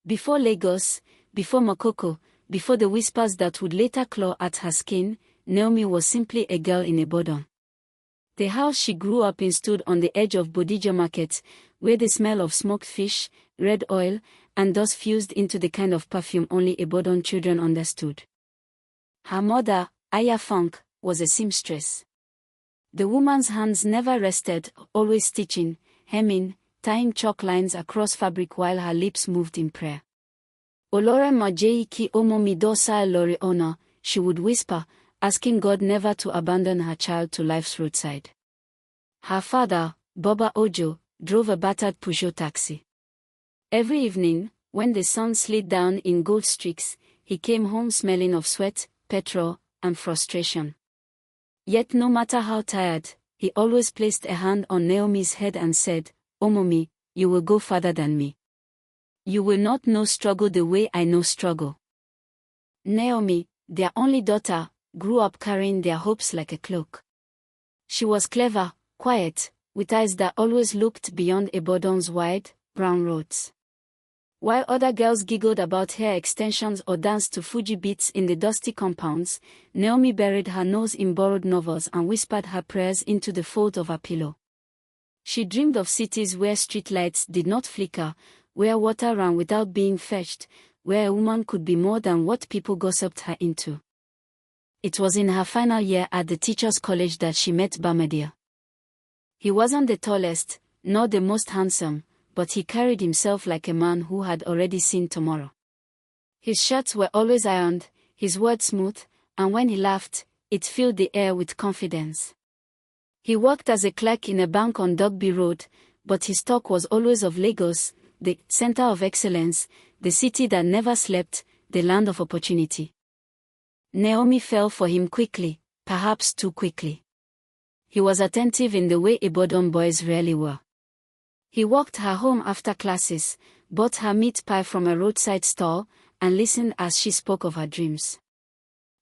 Before Lagos, before Makoko, before the whispers that would later claw at her skin, Naomi was simply a girl in Ibadan. The house she grew up in stood on the edge of Bodija Market, where the smell of smoked fish, red oil, and dust fused into the kind of perfume only Ibadan children understood. Her mother, Aya Funk, was a seamstress. The woman's hands never rested, always stitching, hemming, tying chalk lines across fabric while her lips moved in prayer. Olore majei ki omo mi dosa lori ona, she would whisper, asking God never to abandon her child to life's roadside. Her father, Baba Ojo, drove a battered Peugeot taxi. Every evening, when the sun slid down in gold streaks, he came home smelling of sweat, petrol, and frustration. Yet no matter how tired, he always placed a hand on Naomi's head and said, "Omomi, you will go farther than me. You will not know struggle the way I know struggle." Naomi, their only daughter, grew up carrying their hopes like a cloak. She was clever, quiet, with eyes that always looked beyond Ibadan's wide, brown roads. While other girls giggled about hair extensions or danced to Fuji beats in the dusty compounds, Naomi buried her nose in borrowed novels and whispered her prayers into the fold of her pillow. She dreamed of cities where streetlights did not flicker, where water ran without being fetched, where a woman could be more than what people gossiped her into. It was in her final year at the Teachers' College that she met Bamadir. He wasn't the tallest, nor the most handsome, but he carried himself like a man who had already seen tomorrow. His shirts were always ironed, his words smooth, and when he laughed, it filled the air with confidence. He worked as a clerk in a bank on Dogby Road, but his talk was always of Lagos, the center of excellence, the city that never slept, the land of opportunity. Naomi fell for him quickly, perhaps too quickly. He was attentive in the way Ibadan boys rarely were. He walked her home after classes, bought her meat pie from a roadside stall, and listened as she spoke of her dreams.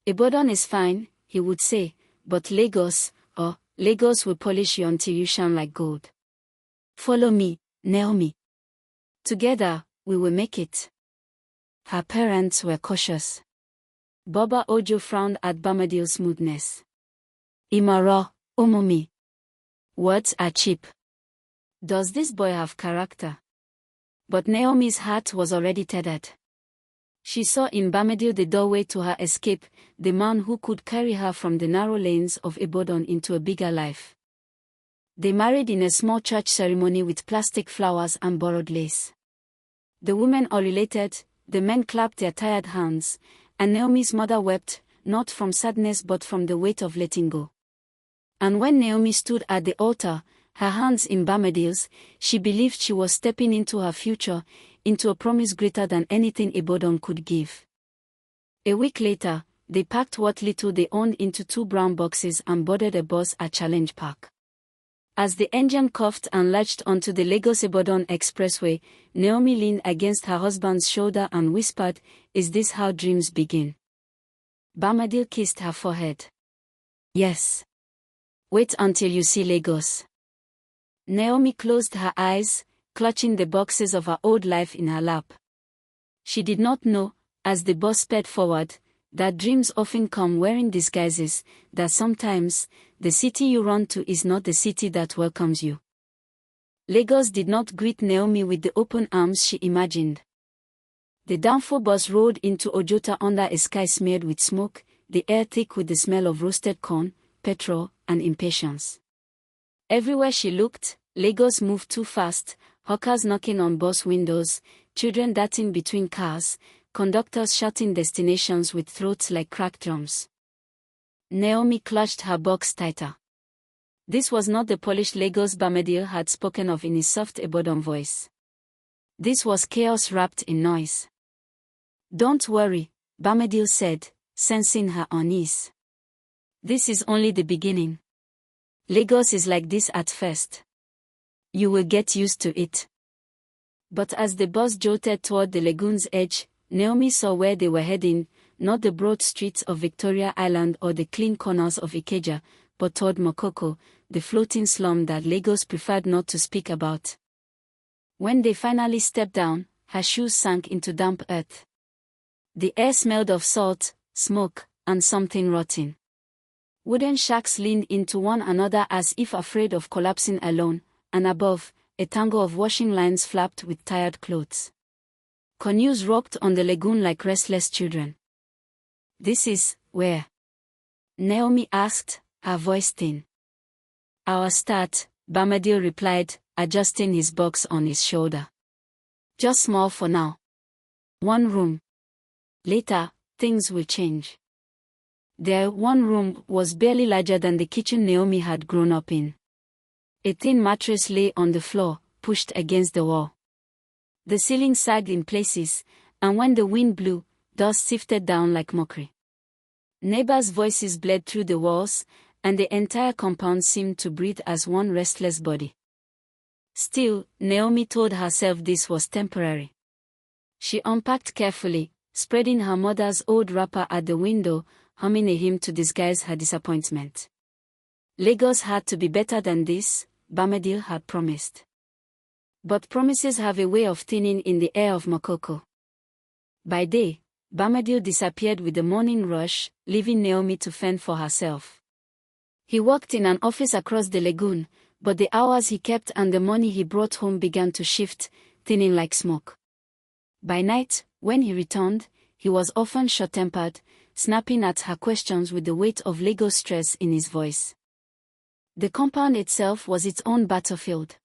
"Ibadan is fine," he would say, "but Lagos will polish you until you shine like gold. Follow me, Naomi. Together, we will make it." Her parents were cautious. Baba Ojo frowned at Bamadir's smoothness. "Imara, Omomi. Words are cheap. Does this boy have character?" But Naomi's heart was already tethered. She saw in Bamadir the doorway to her escape, the man who could carry her from the narrow lanes of Ibadan into a bigger life. They married in a small church ceremony with plastic flowers and borrowed lace. The women all related, the men clapped their tired hands, and Naomi's mother wept, not from sadness but from the weight of letting go. And when Naomi stood at the altar, her hands in Bamadir's, she believed she was stepping into her future, into a promise greater than anything Ibadan could give. A week later, they packed what little they owned into 2 brown boxes and boarded a bus at Challenge Park. As the engine coughed and latched onto the Lagos-Ibadan expressway, Naomi leaned against her husband's shoulder and whispered, "Is this how dreams begin?" Bamadir kissed her forehead. "Yes. Wait until you see Lagos." Naomi closed her eyes, clutching the boxes of her old life in her lap. She did not know, as the bus sped forward, that dreams often come wearing disguises, that sometimes, the city you run to is not the city that welcomes you. Lagos did not greet Naomi with the open arms she imagined. The downfall bus rolled into Ojota under a sky smeared with smoke, the air thick with the smell of roasted corn, petrol, and impatience. Everywhere she looked, Lagos moved too fast, hawkers knocking on bus windows, children darting between cars, conductors shouting destinations with throats like cracked drums. Naomi clutched her box tighter. This was not the polished Lagos Bamadir had spoken of in his soft Ibadan voice. This was chaos wrapped in noise. "Don't worry," Bamadir said, sensing her unease. "This is only the beginning. Lagos is like this at first. You will get used to it." But as the bus jolted toward the lagoon's edge, Naomi saw where they were heading, not the broad streets of Victoria Island or the clean corners of Ikeja, but toward Mokoko, the floating slum that Lagos preferred not to speak about. When they finally stepped down, her shoes sank into damp earth. The air smelled of salt, smoke, and something rotten. Wooden shacks leaned into one another as if afraid of collapsing alone, and above, a tangle of washing lines flapped with tired clothes. Canoes rocked on the lagoon like restless children. "This is where?" Naomi asked, her voice thin. "Our start," Bamadil replied, adjusting his box on his shoulder. "Just small for now. One room. Later, things will change." Their one room was barely larger than the kitchen Naomi had grown up in. A thin mattress lay on the floor, pushed against the wall. The ceiling sagged in places, and when the wind blew, dust sifted down like mockery. Neighbors' voices bled through the walls, and the entire compound seemed to breathe as one restless body. Still, Naomi told herself this was temporary. She unpacked carefully, spreading her mother's old wrapper at the window, humming a hymn to disguise her disappointment. Lagos had to be better than this, Bamadil had promised. But promises have a way of thinning in the air of Makoko. By day, Bamadil disappeared with the morning rush, leaving Naomi to fend for herself. He worked in an office across the lagoon, but the hours he kept and the money he brought home began to shift, thinning like smoke. By night, when he returned, he was often short-tempered, snapping at her questions with the weight of Lagos stress in his voice. The compound itself was its own battlefield.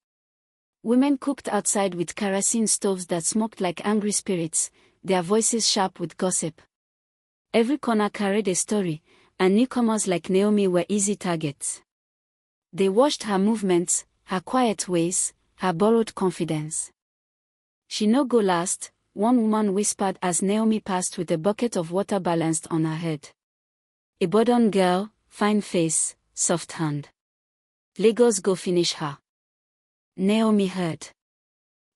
Women cooked outside with kerosene stoves that smoked like angry spirits, their voices sharp with gossip. Every corner carried a story, and newcomers like Naomi were easy targets. They watched her movements, her quiet ways, her borrowed confidence. "She no go last," one woman whispered as Naomi passed with a bucket of water balanced on her head. "A Bodon girl, fine face, soft hand. Lagos go finish her." Naomi heard.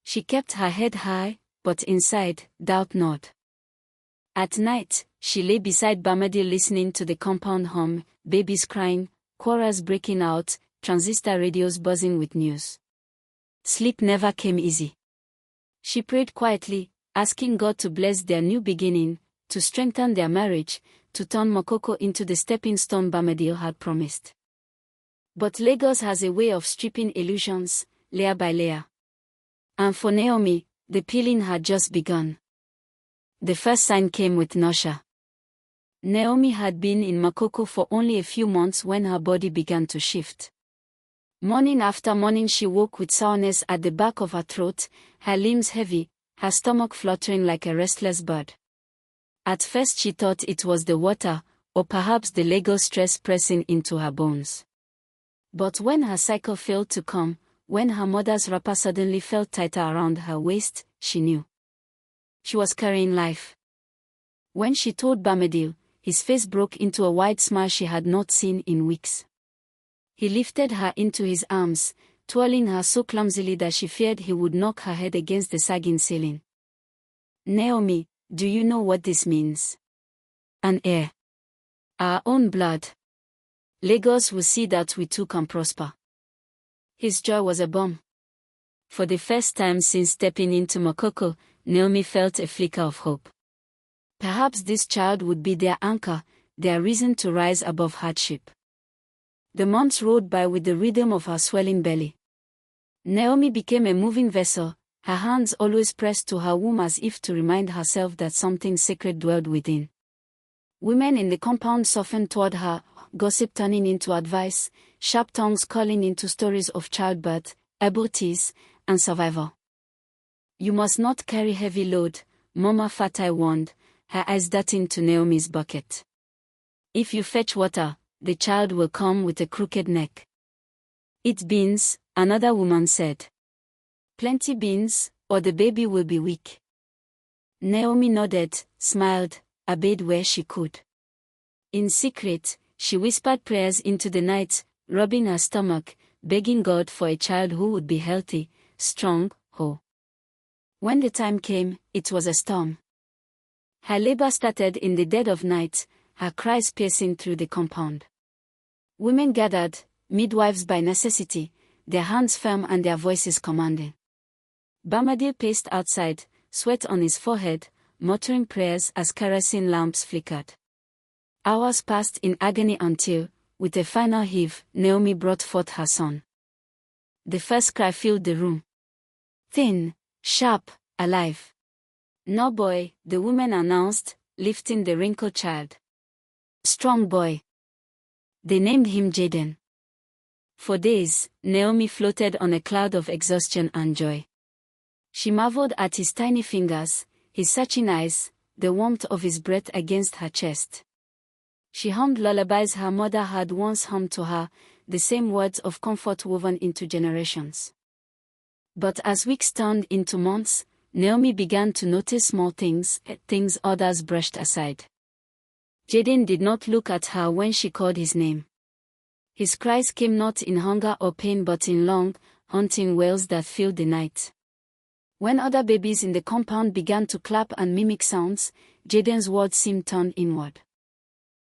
She kept her head high, but inside, doubt gnawed. At night, she lay beside Bamadil listening to the compound hum, babies crying, quarrels breaking out, transistor radios buzzing with news. Sleep never came easy. She prayed quietly, asking God to bless their new beginning, to strengthen their marriage, to turn Makoko into the stepping stone Bamadil had promised. But Lagos has a way of stripping illusions, layer by layer. And for Naomi, the peeling had just begun. The first sign came with nausea. Naomi had been in Makoko for only a few months when her body began to shift. Morning after morning she woke with sourness at the back of her throat, her limbs heavy, her stomach fluttering like a restless bird. At first she thought it was the water, or perhaps the Lagos stress pressing into her bones. But when her cycle failed to come, when her mother's wrapper suddenly felt tighter around her waist, she knew. She was carrying life. When she told Bamadil, his face broke into a wide smile she had not seen in weeks. He lifted her into his arms, twirling her so clumsily that she feared he would knock her head against the sagging ceiling. "Naomi, do you know what this means? An heir. Our own blood. Lagos will see that we too can prosper." His joy was a bomb. For the first time since stepping into Makoko, Naomi felt a flicker of hope. Perhaps this child would be their anchor, their reason to rise above hardship. The months rolled by with the rhythm of her swelling belly. Naomi became a moving vessel, her hands always pressed to her womb as if to remind herself that something sacred dwelled within. Women in the compound softened toward her, gossip turning into advice, sharp tongues calling into stories of childbirth, abortees, and survival. "You must not carry heavy load," Mama Fatai warned, her eyes darting to Naomi's bucket. "If you fetch water, the child will come with a crooked neck." "Eat beans," another woman said. "Plenty beans, or the baby will be weak." Naomi nodded, smiled, obeyed where she could. In secret, she whispered prayers into the night, rubbing her stomach, begging God for a child who would be healthy, strong, whole. When the time came, it was a storm. Her labor started in the dead of night, her cries piercing through the compound. Women gathered, midwives by necessity, their hands firm and their voices commanding. Bamadil paced outside, sweat on his forehead, muttering prayers as kerosene lamps flickered. Hours passed in agony until, with a final heave, Naomi brought forth her son. The first cry filled the room. Thin, sharp, alive. No boy, the woman announced, lifting the wrinkled child. Strong boy. They named him Jaden. For days, Naomi floated on a cloud of exhaustion and joy. She marveled at his tiny fingers, his searching eyes, the warmth of his breath against her chest. She hummed lullabies her mother had once hummed to her, the same words of comfort woven into generations. But as weeks turned into months, Naomi began to notice small things others brushed aside. Jaden did not look at her when she called his name. His cries came not in hunger or pain but in long, haunting wails that filled the night. When other babies in the compound began to clap and mimic sounds, Jaden's words seemed turned inward.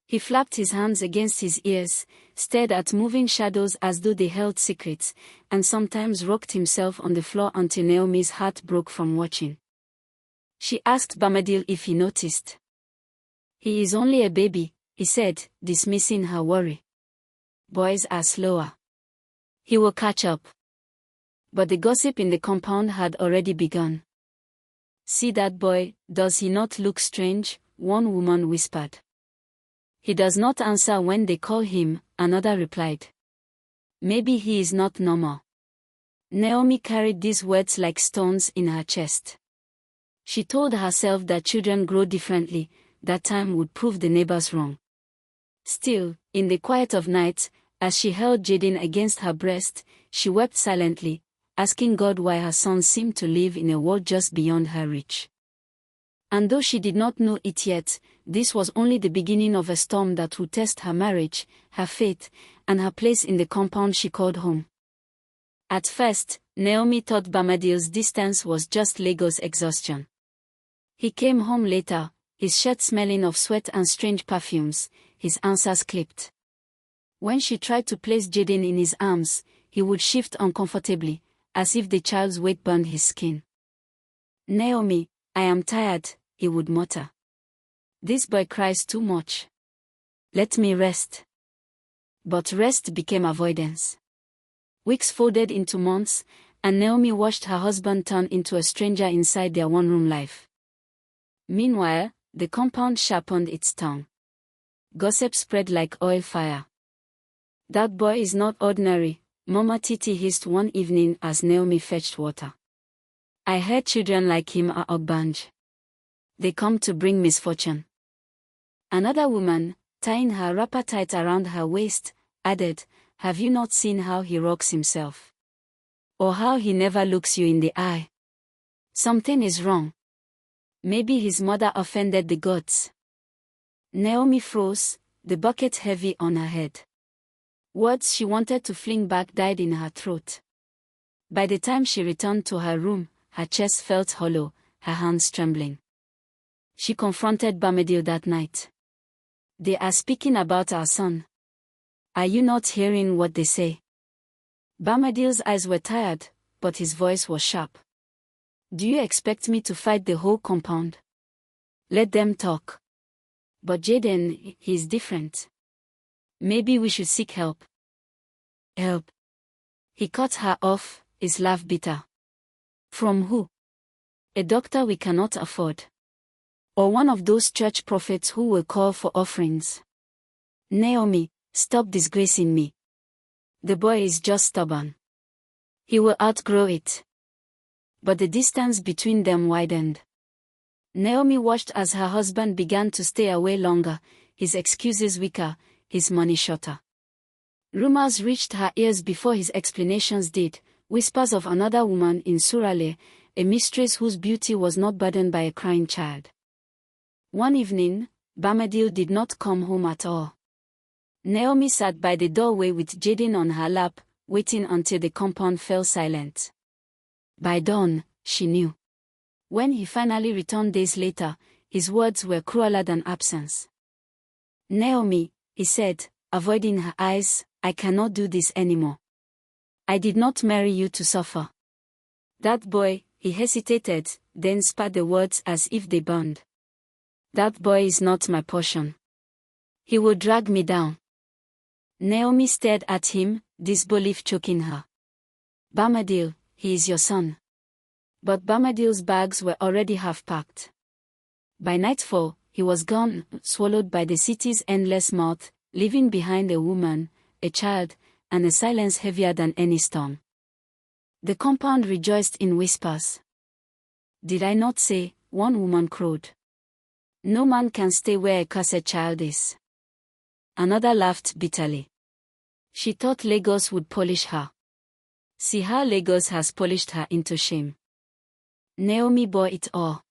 He flapped his hands against his ears, stared at moving shadows as though they held secrets, and sometimes rocked himself on the floor until Naomi's heart broke from watching. She asked Bamadil if he noticed. He is only a baby, he said, dismissing her worry. Boys are slower. He will catch up. But the gossip in the compound had already begun. See that boy, does he not look strange? One woman whispered. He does not answer when they call him, another replied. Maybe he is not normal. Naomi carried these words like stones in her chest. She told herself that children grow differently, that time would prove the neighbors wrong. Still, in the quiet of night, as she held Jaden against her breast, she wept silently, asking God why her son seemed to live in a world just beyond her reach. And though she did not know it yet, this was only the beginning of a storm that would test her marriage, her faith, and her place in the compound she called home. At first, Naomi thought Bamadil's distance was just Lagos exhaustion. He came home later, his shirt smelling of sweat and strange perfumes, his answers clipped. When she tried to place Jaden in his arms, he would shift uncomfortably, as if the child's weight burned his skin. Naomi, I am tired, he would mutter. This boy cries too much. Let me rest. But rest became avoidance. Weeks folded into months, and Naomi watched her husband turn into a stranger inside their one-room life. Meanwhile, the compound sharpened its tongue. Gossip spread like oil fire. That boy is not ordinary, Mama Titi hissed one evening as Naomi fetched water. I heard children like him are Ogbanj. They come to bring misfortune. Another woman, tying her wrapper tight around her waist, added, have you not seen how he rocks himself? Or how he never looks you in the eye? Something is wrong. Maybe his mother offended the gods. Naomi froze, the bucket heavy on her head. Words she wanted to fling back died in her throat. By the time she returned to her room, her chest felt hollow, her hands trembling. She confronted Bamadil that night. They are speaking about our son. Are you not hearing what they say? Bamadil's eyes were tired, but his voice was sharp. Do you expect me to fight the whole compound? Let them talk. But Jaden, he is different. Maybe we should seek help. Help. He cut her off, his laugh bitter. From who? A doctor we cannot afford. Or one of those church prophets who will call for offerings. Naomi, stop disgracing me. The boy is just stubborn. He will outgrow it. But the distance between them widened. Naomi watched as her husband began to stay away longer, his excuses weaker, his money shorter. Rumors reached her ears before his explanations did, whispers of another woman in Surale, a mistress whose beauty was not burdened by a crying child. One evening, Bamadil did not come home at all. Naomi sat by the doorway with Jaden on her lap, waiting until the compound fell silent. By dawn, she knew. When he finally returned days later, his words were crueler than absence. Naomi, he said, avoiding her eyes, I cannot do this anymore. I did not marry you to suffer. That boy, He hesitated, then spat the words as if they burned. That boy is not my portion. He will drag me down. Naomi stared at him, disbelief choking her. Bombadil, he is your son. But Bombadil's bags were already half packed. By nightfall, he was gone, swallowed by the city's endless mouth, leaving behind a woman, a child, and a silence heavier than any storm. The compound rejoiced in whispers. Did I not say, one woman crowed. No man can stay where a cursed child is. Another laughed bitterly. She thought Lagos would polish her. See how Lagos has polished her into shame. Naomi bore it all.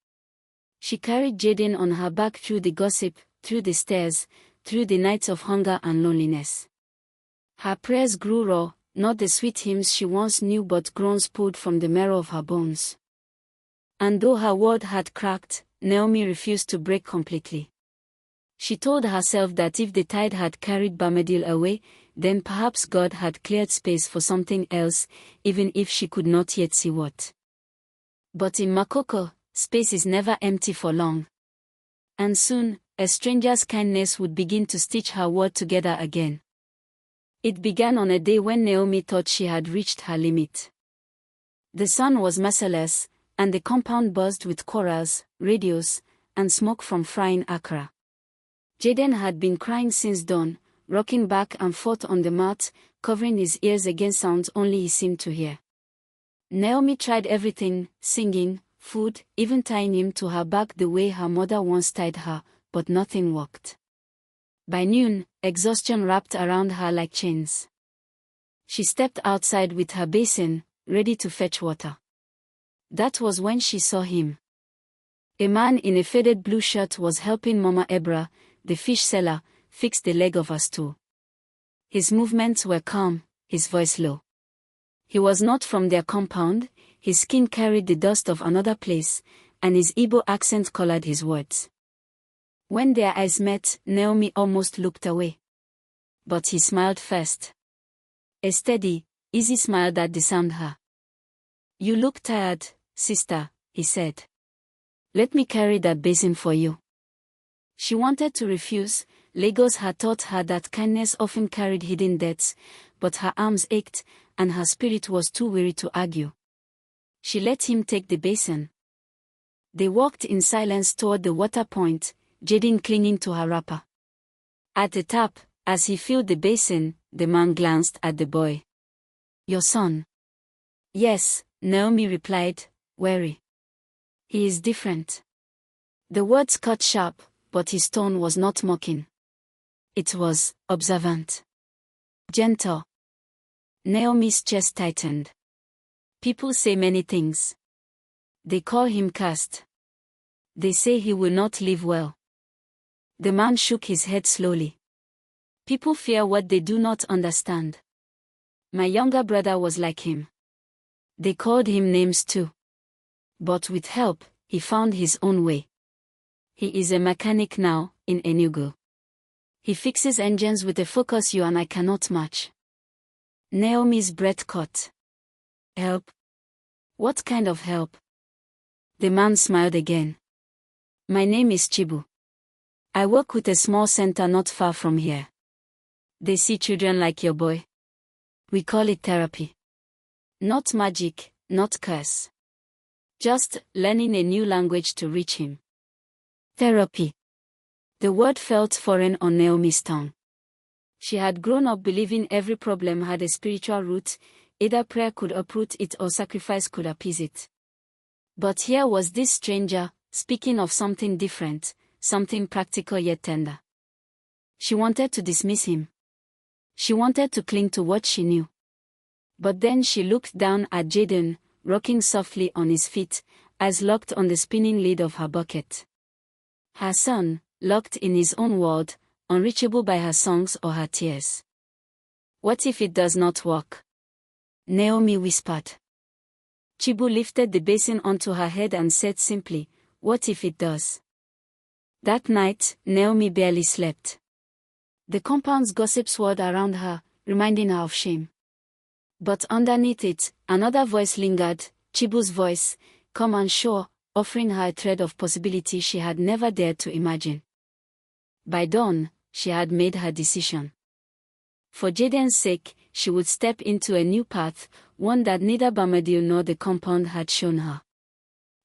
She carried Jaden on her back through the gossip, through the stairs, through the nights of hunger and loneliness. Her prayers grew raw, not the sweet hymns she once knew but groans pulled from the marrow of her bones. And though her word had cracked, Naomi refused to break completely. She told herself that if the tide had carried Bombadil away, then perhaps God had cleared space for something else, even if she could not yet see what. But in Makoko, space is never empty for long. And soon, a stranger's kindness would begin to stitch her world together again. It began on a day when Naomi thought she had reached her limit. The sun was merciless, and the compound buzzed with chorals, radios, and smoke from frying akra. Jaden had been crying since dawn, rocking back and forth on the mat, covering his ears against sounds only he seemed to hear. Naomi tried everything, singing, food, even tying him to her back the way her mother once tied her, but nothing worked. By noon, exhaustion wrapped around her like chains. She stepped outside with her basin, ready to fetch water. That was when she saw him. A man in a faded blue shirt was helping Mama Ebra, the fish seller, fix the leg of her stool. His movements were calm, his voice low. He was not from their compound, his skin carried the dust of another place, and his Igbo accent colored his words. When their eyes met, Naomi almost looked away. But he smiled first. A steady, easy smile that disarmed her. You look tired, sister, he said. Let me carry that basin for you. She wanted to refuse. Lagos had taught her that kindness often carried hidden debts, but her arms ached, and her spirit was too weary to argue. She let him take the basin. They walked in silence toward the water point, Jaden clinging to her wrapper. At the tap, as he filled the basin, the man glanced at the boy. Your son? Yes, Naomi replied, wary. He is different. The words cut sharp, but his tone was not mocking. It was observant. Gentle. Naomi's chest tightened. People say many things. They call him cursed. They say he will not live well. The man shook his head slowly. People fear what they do not understand. My younger brother was like him. They called him names too. But with help, he found his own way. He is a mechanic now, in Enugu. He fixes engines with a focus you and I cannot match. Naomi's breath caught. Help? What kind of help? The man smiled again. My name is Chibu. I work with a small center not far from here. They see children like your boy. We call it therapy. Not magic, not curse. Just learning a new language to reach him. Therapy. The word felt foreign on Naomi's tongue. She had grown up believing every problem had a spiritual root, either prayer could uproot it or sacrifice could appease it. But here was this stranger, speaking of something different, something practical yet tender. She wanted to dismiss him. She wanted to cling to what she knew. But then she looked down at Jaden, rocking softly on his feet, eyes locked on the spinning lid of her bucket. Her son, locked in his own world, unreachable by her songs or her tears. What if it does not work? Naomi whispered. Chibu lifted the basin onto her head and said simply, what if it does? That night, Naomi barely slept. The compound's gossip swirled around her, reminding her of shame. But underneath it, another voice lingered, Chibu's voice, come on shore, offering her a thread of possibility she had never dared to imagine. By dawn, she had made her decision. For Jaden's sake, she would step into a new path, one that neither Bomadil nor the compound had shown her.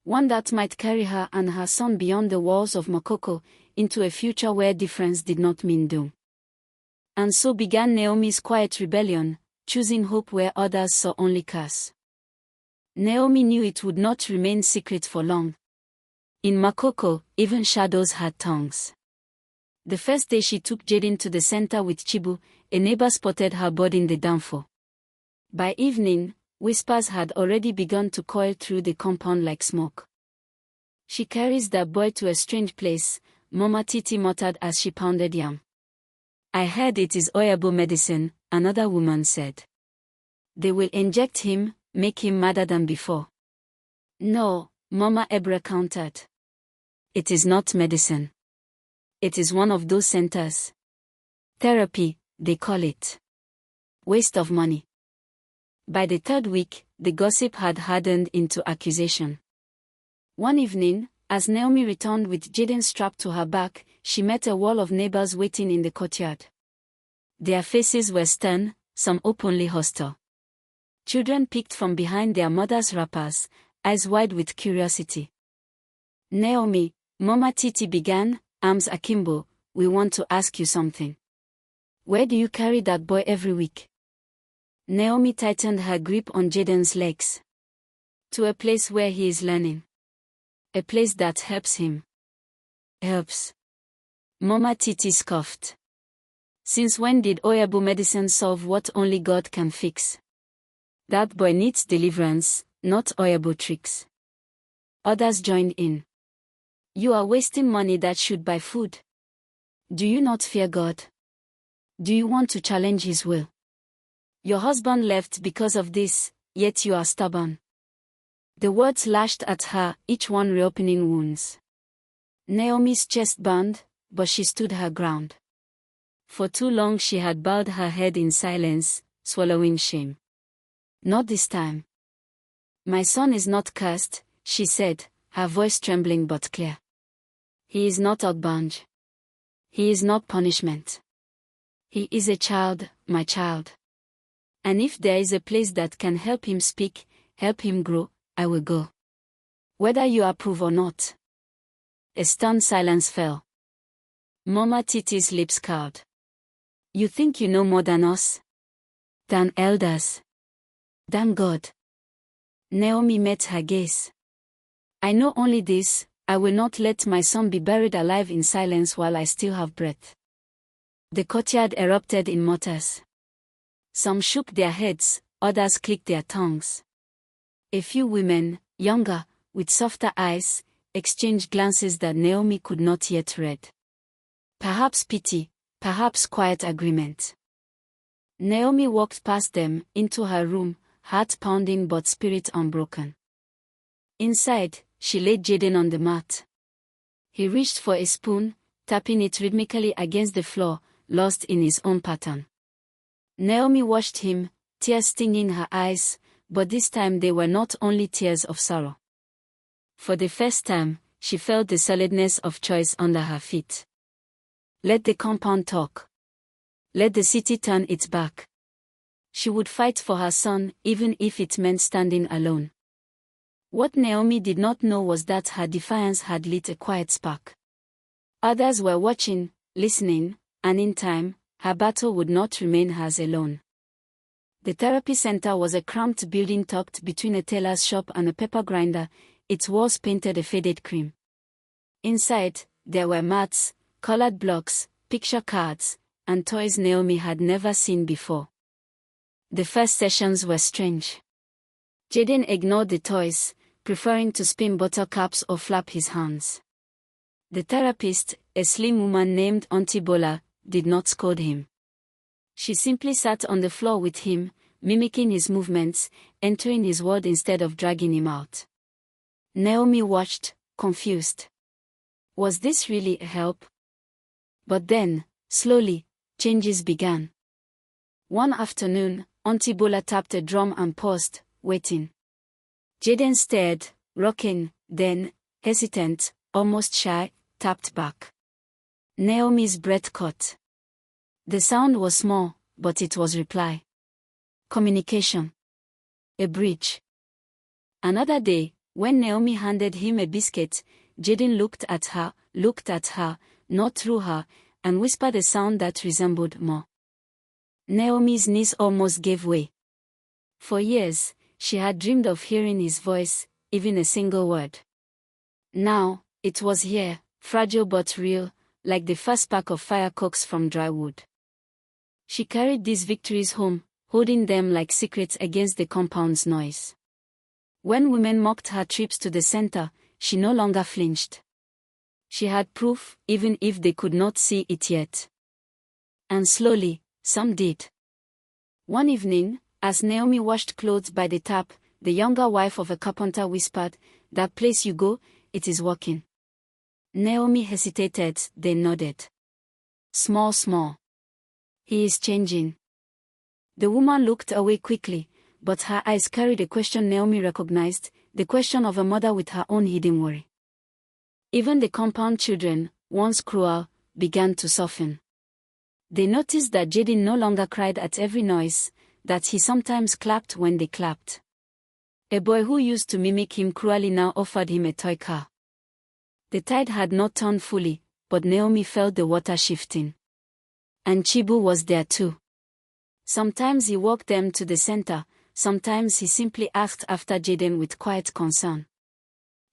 One that might carry her and her son beyond the walls of Makoko, into a future where difference did not mean doom. And so began Naomi's quiet rebellion, choosing hope where others saw only curse. Naomi knew it would not remain secret for long. In Makoko, even shadows had tongues. The first day she took Jaden to the center with Chibu, a neighbor spotted her boarding the downfall. By evening, whispers had already begun to coil through the compound like smoke. She carries that boy to a strange place, Mama Titi muttered as she pounded yam. I heard it is Oyabo medicine, another woman said. They will inject him, make him madder than before. No, Mama Ebra countered. It is not medicine. It is one of those centers. Therapy, they call it. Waste of money. By the third week, the gossip had hardened into accusation. One evening, as Naomi returned with Jaden strapped to her back, she met a wall of neighbors waiting in the courtyard. Their faces were stern, some openly hostile. Children peeked from behind their mothers' wrappers, eyes wide with curiosity. Naomi, Mama Titi began, arms akimbo, we want to ask you something. Where do you carry that boy every week? Naomi tightened her grip on Jaden's legs. To a place where he is learning. A place that helps him. Helps. Mama Titi scoffed. Since when did Oyabo medicine solve what only God can fix? That boy needs deliverance, not Oyabo tricks. Others joined in. You are wasting money that should buy food. Do you not fear God? Do you want to challenge His will? Your husband left because of this, yet you are stubborn. The words lashed at her, each one reopening wounds. Naomi's chest burned, but she stood her ground. For too long she had bowed her head in silence, swallowing shame. Not this time. My son is not cursed, she said, her voice trembling but clear. He is not outbound. He is not punishment. He is a child, my child. And if there is a place that can help him speak, help him grow, I will go. Whether you approve or not. A stunned silence fell. Mama Titi's lips curled. You think you know more than us? Than elders? Than God? Naomi met her gaze. I know only this, I will not let my son be buried alive in silence while I still have breath. The courtyard erupted in mutters. Some shook their heads, others clicked their tongues. A few women, younger, with softer eyes, exchanged glances that Naomi could not yet read. Perhaps pity, perhaps quiet agreement. Naomi walked past them, into her room, heart pounding but spirit unbroken. Inside, she laid Jaden on the mat. He reached for a spoon, tapping it rhythmically against the floor, lost in his own pattern. Naomi watched him, tears stinging her eyes, but this time they were not only tears of sorrow. For the first time, she felt the solidness of choice under her feet. Let the compound talk. Let the city turn its back. She would fight for her son, even if it meant standing alone. What Naomi did not know was that her defiance had lit a quiet spark. Others were watching, listening, and in time, her battle would not remain hers alone. The therapy center was a cramped building tucked between a tailor's shop and a pepper grinder, its walls painted a faded cream. Inside, there were mats, colored blocks, picture cards, and toys Naomi had never seen before. The first sessions were strange. Jaden ignored the toys, preferring to spin bottle caps or flap his hands. The therapist, a slim woman named Auntie Bola, did not scold him. She simply sat on the floor with him, mimicking his movements, entering his world instead of dragging him out. Naomi watched, confused. Was this really a help? But then, slowly, changes began. One afternoon, Auntie Bola tapped a drum and paused, waiting. Jaden stared, rocking, then, hesitant, almost shy, tapped back. Naomi's breath caught. The sound was small, but it was reply. Communication. A bridge. Another day, when Naomi handed him a biscuit, Jaden looked at her, not through her, and whispered a sound that resembled more. Naomi's knees almost gave way. For years, she had dreamed of hearing his voice, even a single word. Now, it was here, fragile but real, like the first spark of firecocks from dry wood. She carried these victories home, holding them like secrets against the compound's noise. When women mocked her trips to the center, she no longer flinched. She had proof, even if they could not see it yet. And slowly, some did. One evening, as Naomi washed clothes by the tap, the younger wife of a carpenter whispered, "That place you go, it is working." Naomi hesitated, then nodded. Small. He is changing. The woman looked away quickly, but her eyes carried a question Naomi recognized, the question of a mother with her own hidden worry. Even the compound children, once cruel, began to soften. They noticed that Jaden no longer cried at every noise, that he sometimes clapped when they clapped. A boy who used to mimic him cruelly now offered him a toy car. The tide had not turned fully, but Naomi felt the water shifting. And Chibu was there too. Sometimes he walked them to the center, sometimes he simply asked after Jaden with quiet concern.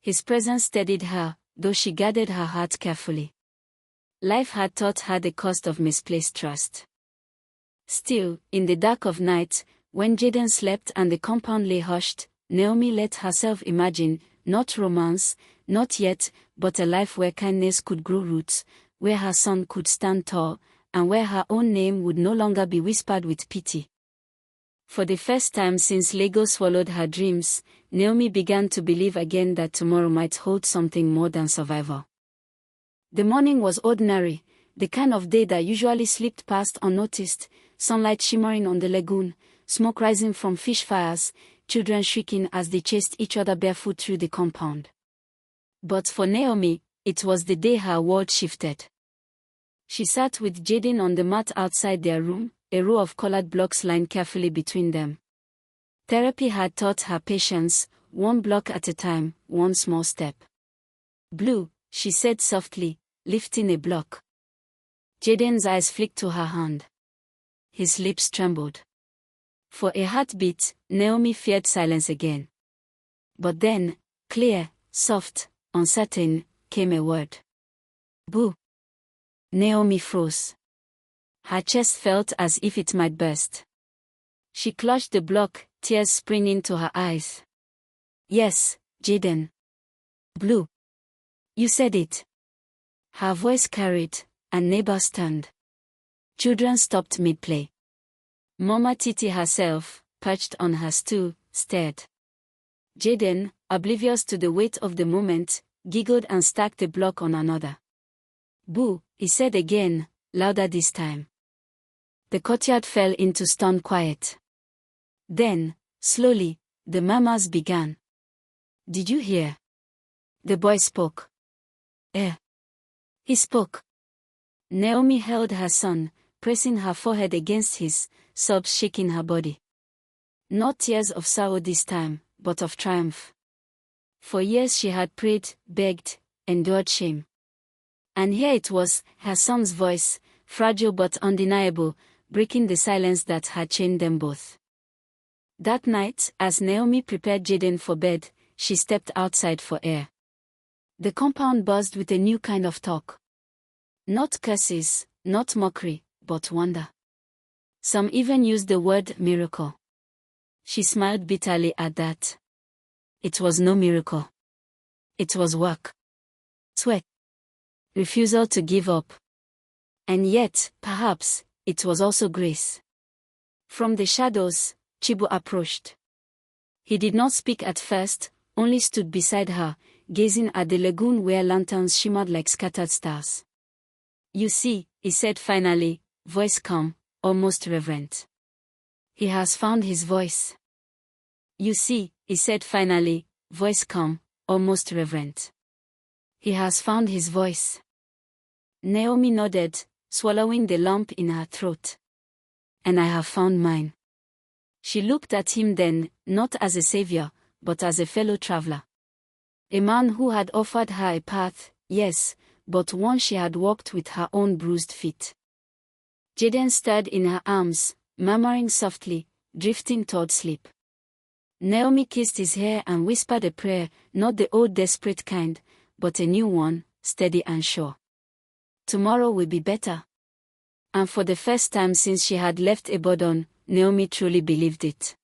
His presence steadied her, though she guarded her heart carefully. Life had taught her the cost of misplaced trust. Still, in the dark of night, when Jaden slept and the compound lay hushed, Naomi let herself imagine, not romance, not yet, but a life where kindness could grow roots, where her son could stand tall, and where her own name would no longer be whispered with pity. For the first time since Lego swallowed her dreams, Naomi began to believe again that tomorrow might hold something more than survival. The morning was ordinary, the kind of day that usually slipped past unnoticed, sunlight shimmering on the lagoon, smoke rising from fish fires, children shrieking as they chased each other barefoot through the compound. But for Naomi, it was the day her world shifted. She sat with Jaden on the mat outside their room, a row of colored blocks lined carefully between them. Therapy had taught her patience, one block at a time, one small step. "Blue," she said softly, lifting a block. Jaden's eyes flicked to her hand. His lips trembled. For a heartbeat, Naomi feared silence again. But then, clear, soft, uncertain, came a word. "Boo." Naomi froze. Her chest felt as if it might burst. She clutched the block, tears springing to her eyes. "Yes, Jaden. Blue. You said it." Her voice carried, and neighbors turned. Children stopped mid-play. Mama Titi herself, perched on her stool, stared. Jaden, oblivious to the weight of the moment, giggled and stacked the block on another. "Boo," he said again, louder this time. The courtyard fell into stunned quiet. Then, slowly, the murmurs began. "Did you hear?" The boy spoke. He spoke. Naomi held her son, pressing her forehead against his, sobs shaking her body. Not tears of sorrow this time, but of triumph. For years she had prayed, begged, endured shame. And here it was, her son's voice, fragile but undeniable, breaking the silence that had chained them both. That night, as Naomi prepared Jaden for bed, she stepped outside for air. The compound buzzed with a new kind of talk. Not curses, not mockery, but wonder. Some even used the word miracle. She smiled bitterly at that. It was no miracle. It was work. Sweat. Refusal to give up. And yet, perhaps, it was also grace. From the shadows, Chibu approached. He did not speak at first, only stood beside her, gazing at the lagoon where lanterns shimmered like scattered stars. "You see," he said finally, voice calm, almost reverent. "He has found his voice." "You see," he said finally, voice calm, almost reverent. He has found his voice. Naomi nodded, swallowing the lump in her throat. And I have found mine. She looked at him then, not as a savior, but as a fellow traveler. A man who had offered her a path, yes, but one she had walked with her own bruised feet. Jaden stirred in her arms, murmuring softly, drifting toward sleep. Naomi kissed his hair and whispered a prayer, not the old desperate kind, but a new one, steady and sure. Tomorrow will be better. And for the first time since she had left Ibadan, Naomi truly believed it.